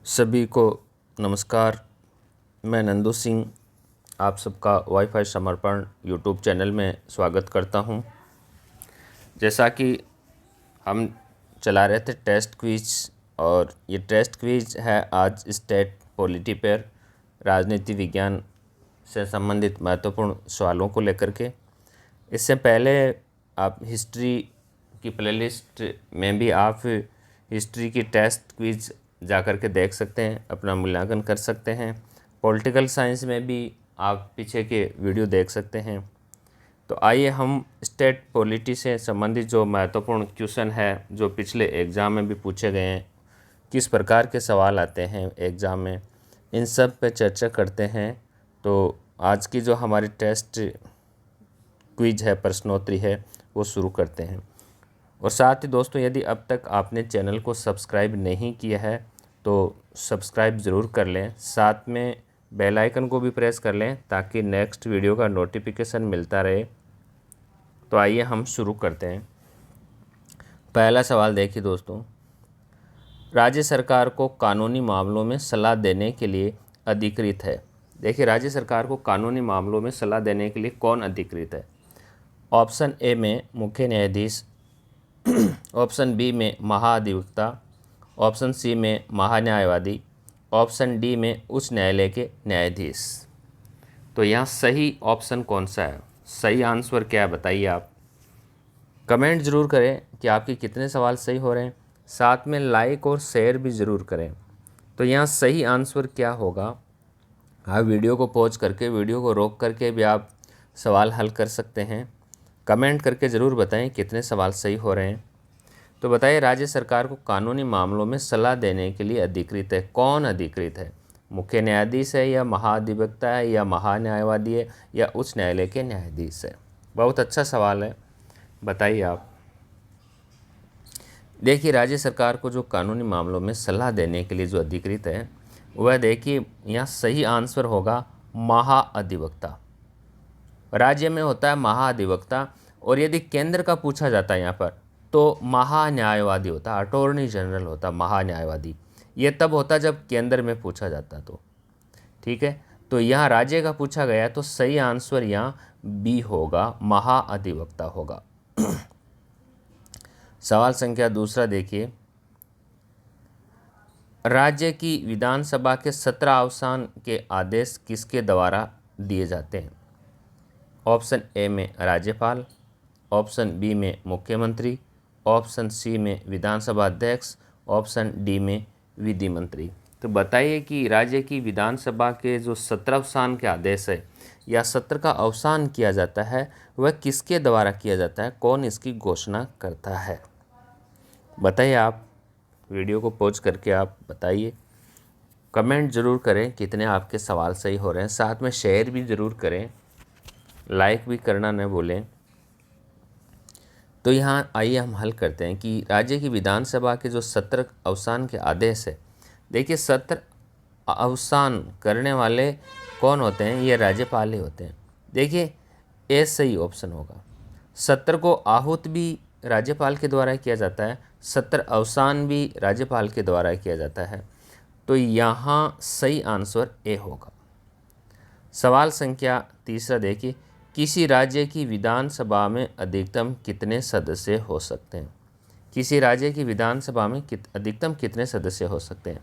सभी को नमस्कार। मैं नंदू सिंह आप सबका वाईफाई समर्पण यूट्यूब चैनल में स्वागत करता हूं। जैसा कि हम चला रहे थे टेस्ट क्विज, और ये टेस्ट क्विज है आज स्टेट पॉलिटी पर राजनीति विज्ञान से संबंधित महत्वपूर्ण सवालों को लेकर के। इससे पहले आप हिस्ट्री की प्लेलिस्ट में भी आप हिस्ट्री की टेस्ट क्विज जा कर के देख सकते हैं, अपना मूल्यांकन कर सकते हैं। पॉलिटिकल साइंस में भी आप पीछे के वीडियो देख सकते हैं। तो आइए हम स्टेट पॉलिटी से संबंधित जो महत्वपूर्ण क्वेश्चन है, जो पिछले एग्ज़ाम में भी पूछे गए हैं, किस प्रकार के सवाल आते हैं एग्ज़ाम में, इन सब पे चर्चा करते हैं। तो आज की जो हमारी टेस्ट क्विज है, प्रश्नोत्तरी है, वो शुरू करते हैं। और साथ ही दोस्तों, यदि अब तक आपने चैनल को सब्सक्राइब नहीं किया है तो सब्सक्राइब ज़रूर कर लें, साथ में बेल आइकन को भी प्रेस कर लें ताकि नेक्स्ट वीडियो का नोटिफिकेशन मिलता रहे। तो आइए हम शुरू करते हैं। पहला सवाल देखिए दोस्तों, राज्य सरकार को कानूनी मामलों में सलाह देने के लिए अधिकृत है। देखिए, राज्य सरकार को कानूनी मामलों में सलाह देने के लिए कौन अधिकृत है? ऑप्शन ए में मुख्य न्यायाधीश, ऑप्शन बी में महाधिवक्ता, ऑप्शन सी में महान्यायवादी, ऑप्शन डी में उच्च न्यायालय के न्यायाधीश। तो यहाँ सही ऑप्शन कौन सा है? सही आंसर क्या है बताइए आप। कमेंट ज़रूर करें कि आपके कितने सवाल सही हो रहे हैं, साथ में लाइक और शेयर भी ज़रूर करें। तो यहाँ सही आंसर क्या होगा? आप वीडियो को पॉज करके, वीडियो को रोक करके भी आप सवाल हल कर सकते हैं। कमेंट करके ज़रूर बताएं कितने सवाल सही हो रहे हैं। तो बताइए, राज्य सरकार को कानूनी मामलों में सलाह देने के लिए अधिकृत है। कौन अधिकृत है? मुख्य न्यायाधीश है, या महाधिवक्ता है, या महान्यायवादी है, या उच्च न्यायालय के न्यायाधीश है? बहुत अच्छा सवाल है, बताइए आप। देखिए, राज्य सरकार को जो कानूनी मामलों में सलाह देने के लिए जो अधिकृत है, वह देखिए यहाँ सही आंसर होगा महाधिवक्ता। राज्य में होता है महाधिवक्ता, और यदि केंद्र का पूछा जाता है यहाँ पर तो महान्यायवादी होता है, अटॉर्नी जनरल होता है महान्यायवादी। ये तब होता जब केंद्र में पूछा जाता तो, ठीक है। तो यहाँ राज्य का पूछा गया तो सही आंसर यहाँ बी होगा, महाधिवक्ता होगा। सवाल संख्या दूसरा देखिए, राज्य की विधानसभा के 17 अवसान के आदेश किसके द्वारा दिए जाते हैं? ऑप्शन ए में राज्यपाल, ऑप्शन बी में मुख्यमंत्री, ऑप्शन सी में विधानसभा अध्यक्ष, ऑप्शन डी में विधि मंत्री। तो बताइए कि राज्य की विधानसभा के जो 17 अवसान के आदेश है, या सत्र का अवसान किया जाता है, वह किसके द्वारा किया जाता है? कौन इसकी घोषणा करता है? बताइए आप, वीडियो को पॉज करके आप बताइए। कमेंट ज़रूर करें कितने आपके सवाल सही हो रहे हैं, साथ में शेयर भी ज़रूर करें, लाइक भी करना न भूलें। तो यहाँ आइए हम हल करते हैं कि राज्य की विधानसभा के जो सत्र अवसान के आदेश है, देखिए सत्र अवसान करने वाले कौन होते हैं? ये राज्यपाल ही होते हैं। देखिए, ए सही ऑप्शन होगा। सत्र को आहूत भी राज्यपाल के द्वारा किया जाता है, सत्र अवसान भी राज्यपाल के द्वारा किया जाता है। तो यहाँ सही आंसर ए होगा। सवाल संख्या तीसरा देखिए, किसी राज्य की विधानसभा में अधिकतम कितने सदस्य हो सकते हैं? किसी राज्य की विधानसभा में अधिकतम कितने सदस्य हो सकते हैं?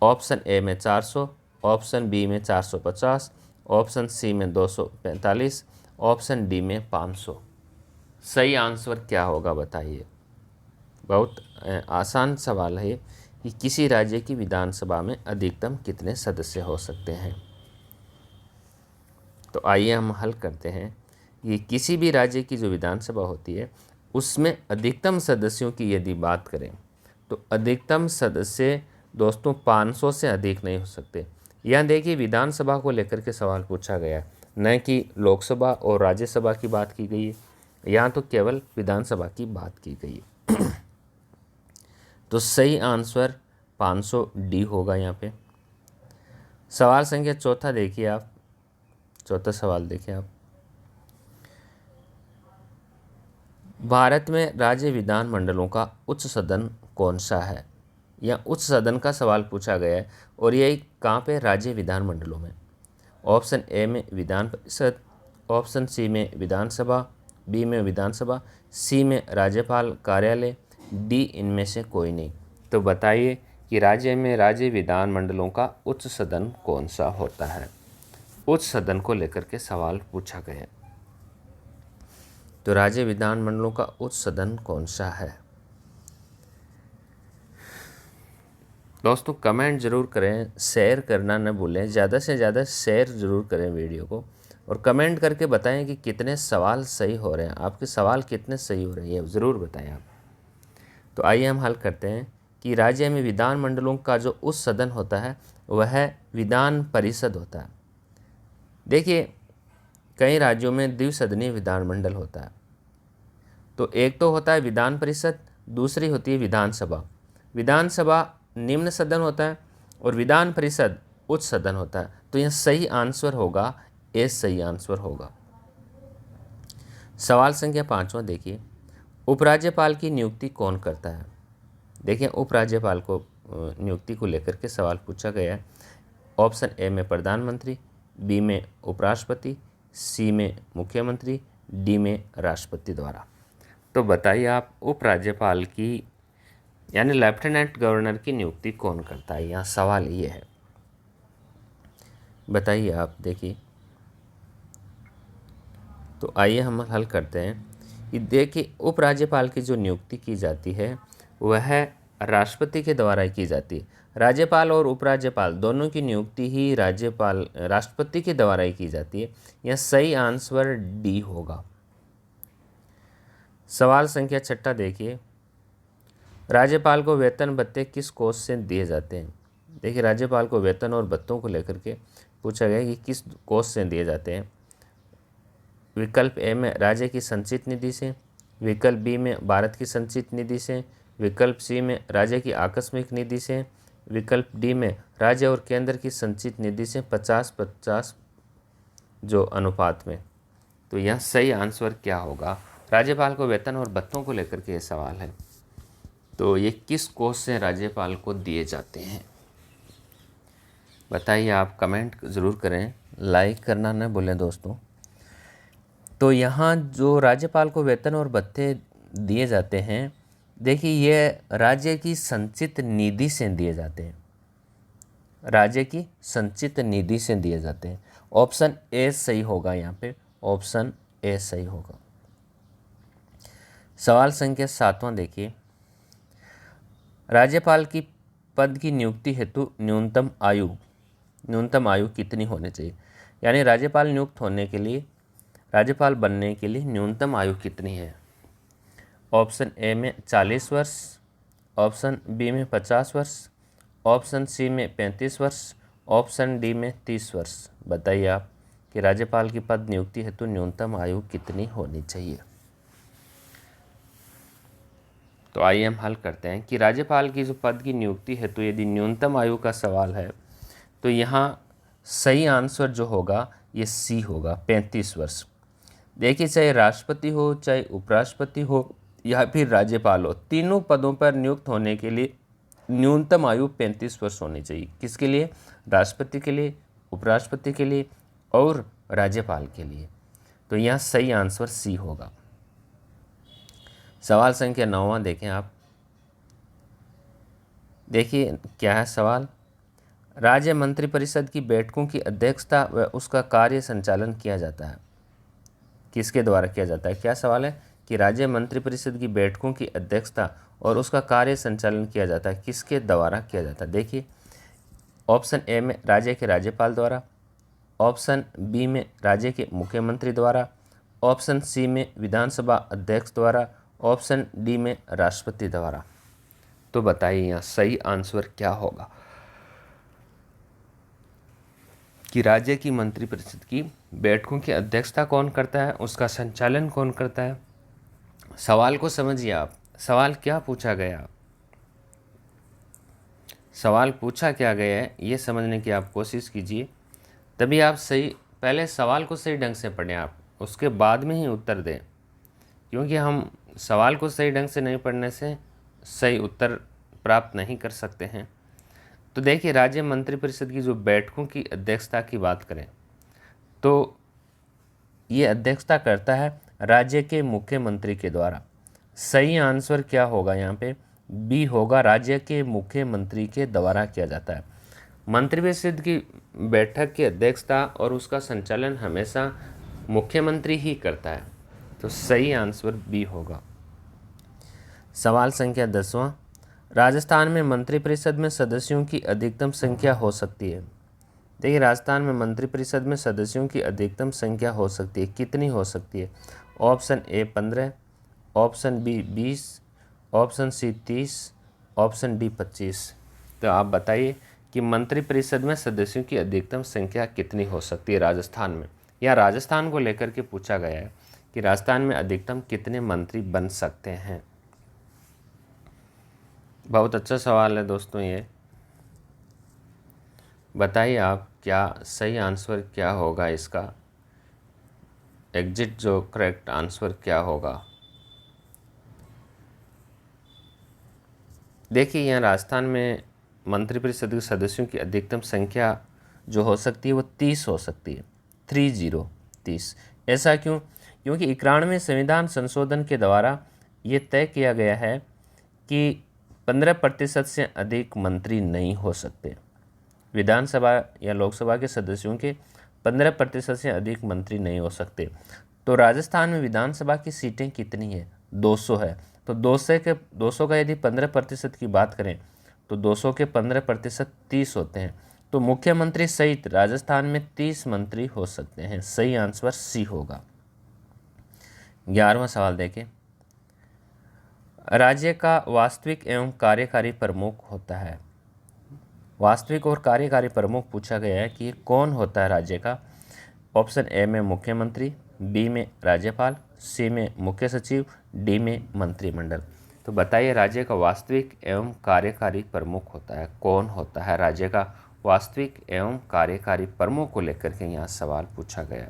ऑप्शन ए में 400, ऑप्शन बी में 450, ऑप्शन सी में 245, ऑप्शन डी में 500। सही आंसर क्या होगा बताइए। बहुत आसान सवाल है कि किसी राज्य की विधानसभा में अधिकतम कितने सदस्य हो सकते हैं। तो आइए हम हल करते हैं। ये किसी भी राज्य की जो विधानसभा होती है, उसमें अधिकतम सदस्यों की यदि बात करें तो अधिकतम सदस्य दोस्तों 500 से अधिक नहीं हो सकते। यहाँ देखिए, विधानसभा को लेकर के सवाल पूछा गया है, न कि लोकसभा और राज्यसभा की बात की गई है। यहाँ तो केवल विधानसभा की बात की गई है। तो सही आंसर 500 डी होगा यहाँ पे। सवाल संख्या चौथा देखिए आप, चौथा सवाल देखिए आप, भारत में राज्य विधानमंडलों का उच्च सदन कौन सा है? या उच्च सदन का सवाल पूछा गया है और ये कहाँ पे, राज्य विधानमंडलों में। ऑप्शन ए में विधान परिषद, ऑप्शन सी में विधानसभा, बी में विधानसभा, सी में राज्यपाल कार्यालय, डी इनमें से कोई नहीं। तो बताइए कि राज्य विधानमंडलों का उच्च सदन कौन सा होता है। उच्च सदन को लेकर के सवाल पूछा गया। तो राज्य विधानमंडलों का उच्च सदन कौन सा है। दोस्तों कमेंट ज़रूर करें, शेयर करना न भूलें, ज़्यादा से ज़्यादा शेयर ज़रूर करें वीडियो को, और कमेंट करके बताएं कि कितने सवाल सही हो रहे हैं, आपके सवाल कितने सही हो रहे हैं, ज़रूर बताएं आप। तो आइए हम हल करते हैं कि राज्य में विधानमंडलों का जो उच्च सदन होता है वह विधान परिषद होता है। देखिए कई राज्यों में द्विसदनीय विधानमंडल होता है। तो एक तो होता है विधान परिषद, दूसरी होती है विधानसभा। विधानसभा निम्न सदन होता है और विधान परिषद उच्च सदन होता है। तो यह सही आंसर होगा, ए सही आंसर होगा। सवाल संख्या 5वां देखिए, उपराज्यपाल की नियुक्ति कौन करता है। देखिए उपराज्यपाल को नियुक्ति को लेकर के सवाल पूछा गया है। ऑप्शन ए में प्रधानमंत्री, बी में उपराष्ट्रपति, सी में मुख्यमंत्री, डी में राष्ट्रपति द्वारा। तो बताइए आप उपराज्यपाल की यानी लेफ्टिनेंट गवर्नर की नियुक्ति कौन करता है। यहाँ सवाल ये है, बताइए आप। देखिए तो आइए हम हल करते हैं कि देखिए उपराज्यपाल की जो नियुक्ति की जाती है वह राष्ट्रपति के द्वारा की जाती है। राज्यपाल और उपराज्यपाल दोनों की नियुक्ति ही राष्ट्रपति के द्वारा ही की जाती है। यह सही आंसर डी होगा। सवाल संख्या 6 देखिए, राज्यपाल को वेतन भत्ते किस कोष से दिए जाते हैं। देखिए राज्यपाल को वेतन और भत्तों को लेकर के पूछा गया कि किस कोष से दिए जाते हैं। विकल्प ए में राज्य की संचित निधि से, विकल्प बी में भारत की संचित निधि से, विकल्प सी में राज्य की आकस्मिक निधि से, विकल्प डी में राज्य और केंद्र की संचित निधि से 50-50 जो अनुपात में। तो यह सही आंसर क्या होगा। राज्यपाल को वेतन और भत्तों को लेकर के ये सवाल है। तो ये किस कोष से राज्यपाल को दिए जाते हैं, बताइए आप। कमेंट ज़रूर करें, लाइक करना न भूलें दोस्तों। तो यहाँ जो राज्यपाल को वेतन और भत्ते दिए जाते हैं, देखिए ये राज्य की संचित निधि से दिए जाते हैं। राज्य की संचित निधि से दिए जाते हैं। ऑप्शन ए सही होगा। यहाँ पे ऑप्शन ए सही होगा। सवाल संख्या 7वां देखिए, राज्यपाल की पद की नियुक्ति हेतु न्यूनतम आयु कितनी होनी चाहिए। यानी राज्यपाल नियुक्त होने के लिए, राज्यपाल बनने के लिए न्यूनतम आयु कितनी है। ऑप्शन ए में 40 वर्ष, ऑप्शन बी में 50 वर्ष, ऑप्शन सी में 35 वर्ष, ऑप्शन डी में 30 वर्ष। बताइए आप कि राज्यपाल की पद नियुक्ति हेतु न्यूनतम आयु कितनी होनी चाहिए। तो आइए हम हल करते हैं कि राज्यपाल की जो पद की नियुक्ति हेतु यदि न्यूनतम आयु का सवाल है तो यहाँ सही आंसर जो होगा ये सी होगा, 35 वर्ष। देखिए चाहे राष्ट्रपति हो, चाहे उपराष्ट्रपति हो या फिर राज्यपाल हो, तीनों पदों पर नियुक्त होने के लिए न्यूनतम आयु 35 वर्ष होनी चाहिए। किसके लिए, राष्ट्रपति के लिए, उपराष्ट्रपति के लिए और राज्यपाल के लिए। तो यहाँ सही आंसर सी होगा। सवाल संख्या 9वां देखें आप। देखिए क्या है सवाल, राज्य मंत्रिपरिषद की बैठकों की अध्यक्षता व उसका कार्य संचालन किया जाता है, किसके द्वारा किया जाता है। क्या सवाल है कि राज्य मंत्रिपरिषद की बैठकों की अध्यक्षता और उसका कार्य संचालन किया जाता है, किसके द्वारा किया जाता है। देखिए ऑप्शन ए में राज्य के राज्यपाल द्वारा, ऑप्शन बी में राज्य के मुख्यमंत्री द्वारा, ऑप्शन सी में विधानसभा अध्यक्ष द्वारा, ऑप्शन डी में राष्ट्रपति द्वारा। तो बताइए यहाँ सही आंसर क्या होगा कि राज्य की मंत्रिपरिषद की बैठकों की अध्यक्षता कौन करता है, उसका संचालन कौन करता है। सवाल को समझिए आप, सवाल क्या पूछा गया, सवाल पूछा क्या गया है ये समझने की आप कोशिश कीजिए, तभी आप पहले सवाल को सही ढंग से पढ़ें आप, उसके बाद में ही उत्तर दें। क्योंकि हम सवाल को सही ढंग से नहीं पढ़ने से सही उत्तर प्राप्त नहीं कर सकते हैं। तो देखिए, राज्य मंत्रिपरिषद की जो बैठकों की अध्यक्षता की बात करें तो ये अध्यक्षता करता है राज्य के मुख्यमंत्री के द्वारा। सही आंसर क्या होगा यहाँ पे? बी होगा, राज्य के मुख्यमंत्री के द्वारा किया जाता है। मंत्रिपरिषद की बैठक की अध्यक्षता और उसका संचालन हमेशा मुख्यमंत्री ही करता है, तो सही आंसर बी होगा। सवाल संख्या 10वां, राजस्थान में मंत्रिपरिषद में सदस्यों की अधिकतम संख्या हो सकती है। देखिए, राजस्थान में मंत्रिपरिषद में सदस्यों की अधिकतम संख्या हो सकती है, कितनी हो सकती है? Option A 15, option B 20, option C 30, option D 25। तो आप बताइए कि मंत्रिपरिषद में सदस्यों की अधिकतम संख्या कितनी हो सकती है राजस्थान में। या राजस्थान को लेकर के पूछा गया है कि राजस्थान में अधिकतम कितने मंत्री बन सकते हैं। बहुत अच्छा सवाल है दोस्तों ये। बताइए आप क्या सही आंसर क्या होगा इसका, एग्जिट जो करेक्ट आंसर क्या होगा। देखिए, यहाँ राजस्थान में मंत्रिपरिषद के सदस्यों की अधिकतम संख्या जो हो सकती है वो 30 हो सकती है, 30। ऐसा क्यों? क्योंकि 91वें संविधान संशोधन के द्वारा ये तय किया गया है कि 15% से अधिक मंत्री नहीं हो सकते। विधानसभा या लोकसभा के सदस्यों के 15% से अधिक मंत्री नहीं हो सकते। तो राजस्थान में विधानसभा की सीटें कितनी है? 200 है। तो 200 का यदि 15% की बात करें तो 200 के 15% 30 होते हैं। तो मुख्यमंत्री सहित राजस्थान में 30 मंत्री हो सकते हैं। सही आंसर सी होगा। 11वां सवाल देखें, राज्य का वास्तविक एवं कार्यकारी प्रमुख होता है। वास्तविक और कार्यकारी प्रमुख पूछा गया है कि कौन होता है राज्य का। ऑप्शन ए में मुख्यमंत्री, बी में राज्यपाल, सी में मुख्य सचिव, डी में मंत्रिमंडल। तो बताइए राज्य का वास्तविक एवं कार्यकारी प्रमुख होता है, कौन होता है राज्य का वास्तविक एवं कार्यकारी प्रमुख को लेकर के यहाँ सवाल पूछा गया।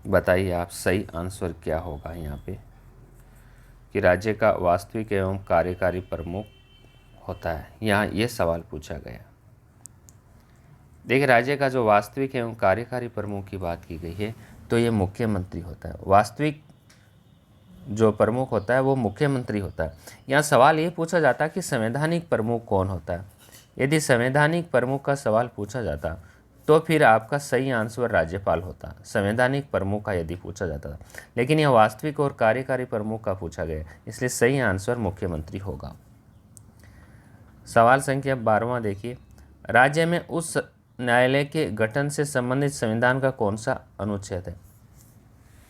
बताइए आप सही आंसर क्या होगा यहाँ पे कि राज्य का वास्तविक एवं कार्यकारी प्रमुख होता है। यहाँ ये सवाल पूछा गया। देखिए, राज्य का जो वास्तविक एवं कार्यकारी प्रमुख की बात की गई है तो ये मुख्यमंत्री होता है। वास्तविक जो प्रमुख होता है वो मुख्यमंत्री होता है। यहाँ सवाल ये पूछा जाता है कि संवैधानिक प्रमुख कौन होता है। यदि संवैधानिक प्रमुख का सवाल पूछा जाता तो फिर आपका सही आंसर राज्यपाल होता, संवैधानिक प्रमुख का यदि पूछा जाता था। लेकिन यह वास्तविक और कार्यकारी प्रमुख का पूछा गया, इसलिए सही आंसर मुख्यमंत्री होगा। सवाल संख्या 12वां देखिए, राज्य में उस न्यायालय के गठन से संबंधित संविधान का कौन सा अनुच्छेद है।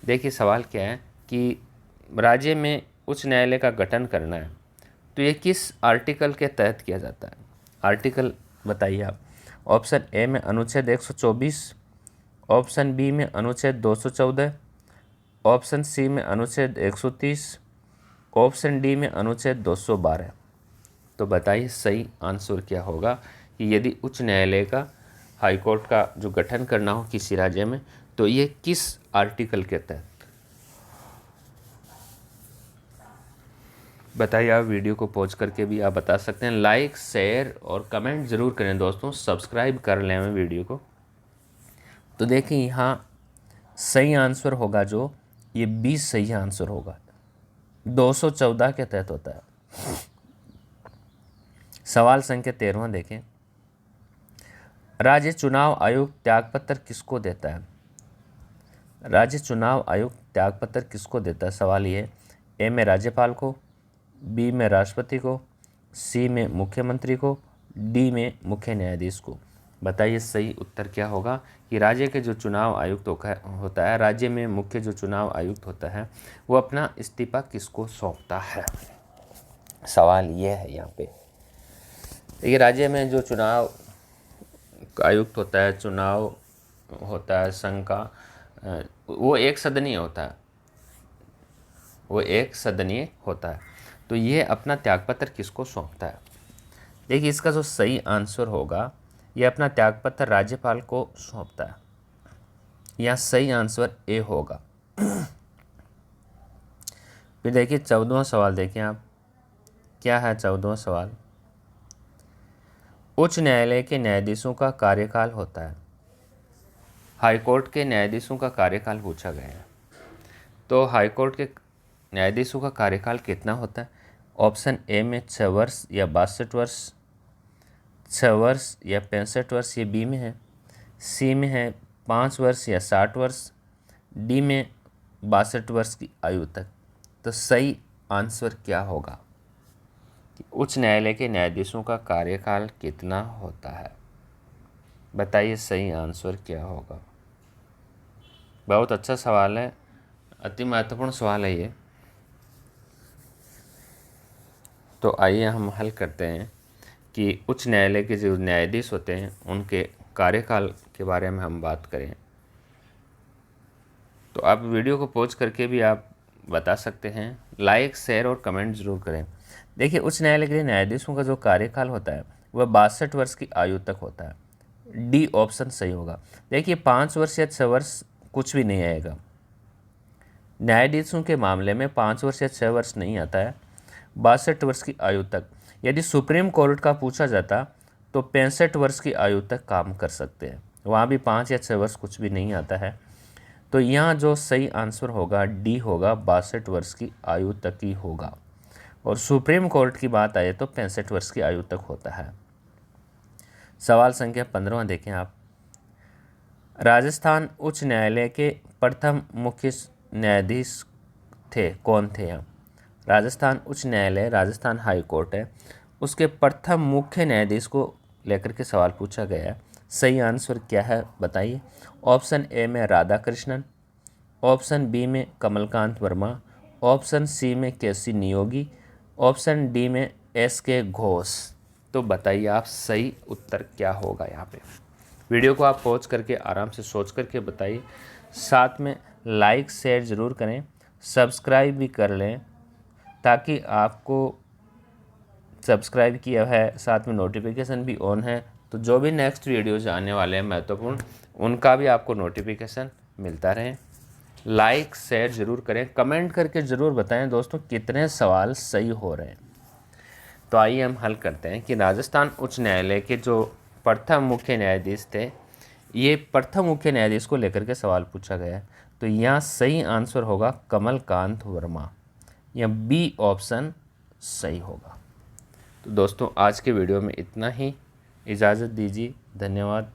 देखिए सवाल क्या है कि राज्य में उच्च न्यायालय का गठन करना है तो ये किस आर्टिकल के तहत किया जाता है। आर्टिकल बताइए आप। ऑप्शन ए में अनुच्छेद 124, ऑप्शन बी में अनुच्छेद 214, ऑप्शन सी में अनुच्छेद 130, ऑप्शन डी में अनुच्छेद 212। तो बताइए सही आंसर क्या होगा कि यदि उच्च न्यायालय का हाईकोर्ट का जो गठन करना हो किसी राज्य में तो ये किस आर्टिकल के तहत। बताइए आप। वीडियो को पॉज करके भी आप बता सकते हैं। लाइक, शेयर और कमेंट ज़रूर करें दोस्तों, सब्सक्राइब कर लें वीडियो को। तो देखिए यहाँ सही आंसर होगा जो ये 20 सही आंसर होगा, 214 के तहत होता है। सवाल संख्या 13वां देखें, राज्य चुनाव आयोग त्यागपत्र किसको देता है। राज्य चुनाव आयोग त्यागपत्र किसको देता है। सवाल ये है, ए में राज्यपाल को, बी में राष्ट्रपति को, सी में मुख्यमंत्री को, डी में मुख्य न्यायाधीश को। बताइए सही उत्तर क्या होगा कि राज्य के जो चुनाव आयुक्त होता है, राज्य में मुख्य जो चुनाव आयुक्त होता है वो अपना इस्तीफा किसको सौंपता है। सवाल ये है यहाँ पे। देखिए राज्य में जो चुनाव आयुक्त होता है, चुनाव होता है संघ का, वो एक सदनीय होता है, वो एक सदनीय होता है। तो ये अपना त्यागपत्र किसको सौंपता है। देखिए इसका जो सही आंसर होगा ये अपना त्यागपत्र राज्यपाल को सौंपता है। यहाँ सही आंसर ए होगा। फिर देखिए 14वां सवाल देखें आप, क्या है 14वां सवाल? उच्च न्यायालय के न्यायाधीशों का कार्यकाल होता है। हाईकोर्ट के न्यायाधीशों का कार्यकाल पूछा गया है, तो हाईकोर्ट के न्यायाधीशों का कार्यकाल कितना होता है? ऑप्शन ए में 6 वर्ष या 62 वर्ष, 6 वर्ष या 65 वर्ष, ये बी में है। सी में है 5 वर्ष या 60 वर्ष, डी में 62 वर्ष की आयु तक। तो सही आंसर क्या होगा कि उच्च न्यायालय के न्यायाधीशों का कार्यकाल कितना होता है? बताइए सही आंसर क्या होगा। बहुत अच्छा सवाल है, अति महत्वपूर्ण सवाल है ये। तो आइए हम हल करते हैं कि उच्च न्यायालय के जो न्यायाधीश होते हैं उनके कार्यकाल के बारे में हम बात करें। तो आप वीडियो को पॉज करके भी आप बता सकते हैं, लाइक शेयर और कमेंट जरूर करें। देखिए, उच्च न्यायालय के न्यायाधीशों का जो कार्यकाल होता है वह 62 वर्ष की आयु तक होता है। डी ऑप्शन सही होगा। देखिए, 5 वर्ष या 6 वर्ष कुछ भी नहीं आएगा। न्यायाधीशों के मामले में 5 वर्ष या 6 वर्ष नहीं आता है, 62 वर्ष की आयु तक। यदि सुप्रीम कोर्ट का पूछा जाता तो 65 वर्ष की आयु तक काम कर सकते हैं, वहाँ भी 5 या 6 वर्ष कुछ भी नहीं आता है। तो यहाँ जो सही आंसर होगा डी होगा, 62 वर्ष की आयु तक ही होगा। और सुप्रीम कोर्ट की बात आए तो 65 वर्ष की आयु तक होता है। सवाल संख्या 15 देखें आप। राजस्थान उच्च न्यायालय के प्रथम मुख्य न्यायाधीश थे, कौन थे यहाँ? राजस्थान उच्च न्यायालय, राजस्थान हाई कोर्ट है, उसके प्रथम मुख्य न्यायाधीश को लेकर के सवाल पूछा गया है। सही आंसर क्या है बताइए। ऑप्शन ए में राधा कृष्णन, ऑप्शन बी में कमलकांत वर्मा, ऑप्शन सी में केसी नियोगी, ऑप्शन डी में एस के घोष। तो बताइए आप सही उत्तर क्या होगा यहाँ पे। वीडियो को आप पॉज करके आराम से सोच करके बताइए, साथ में लाइक शेयर ज़रूर करें, सब्सक्राइब भी कर लें, ताकि आपको सब्सक्राइब किया है, साथ में नोटिफिकेशन भी ऑन है, तो जो भी नेक्स्ट वीडियोज़ आने वाले हैं महत्वपूर्ण, उनका भी आपको नोटिफिकेशन मिलता रहे। लाइक शेयर ज़रूर करें, कमेंट करके ज़रूर बताएं दोस्तों कितने सवाल सही हो रहे हैं। तो आइए हम हल करते हैं कि राजस्थान उच्च न्यायालय के जो प्रथम मुख्य न्यायाधीश थे, ये प्रथम मुख्य न्यायाधीश को लेकर के सवाल पूछा गया है। तो यहाँ सही आंसर होगा कमलकांत वर्मा, या बी ऑप्शन सही होगा। तो दोस्तों आज के वीडियो में इतना ही, इजाज़त दीजिए, धन्यवाद।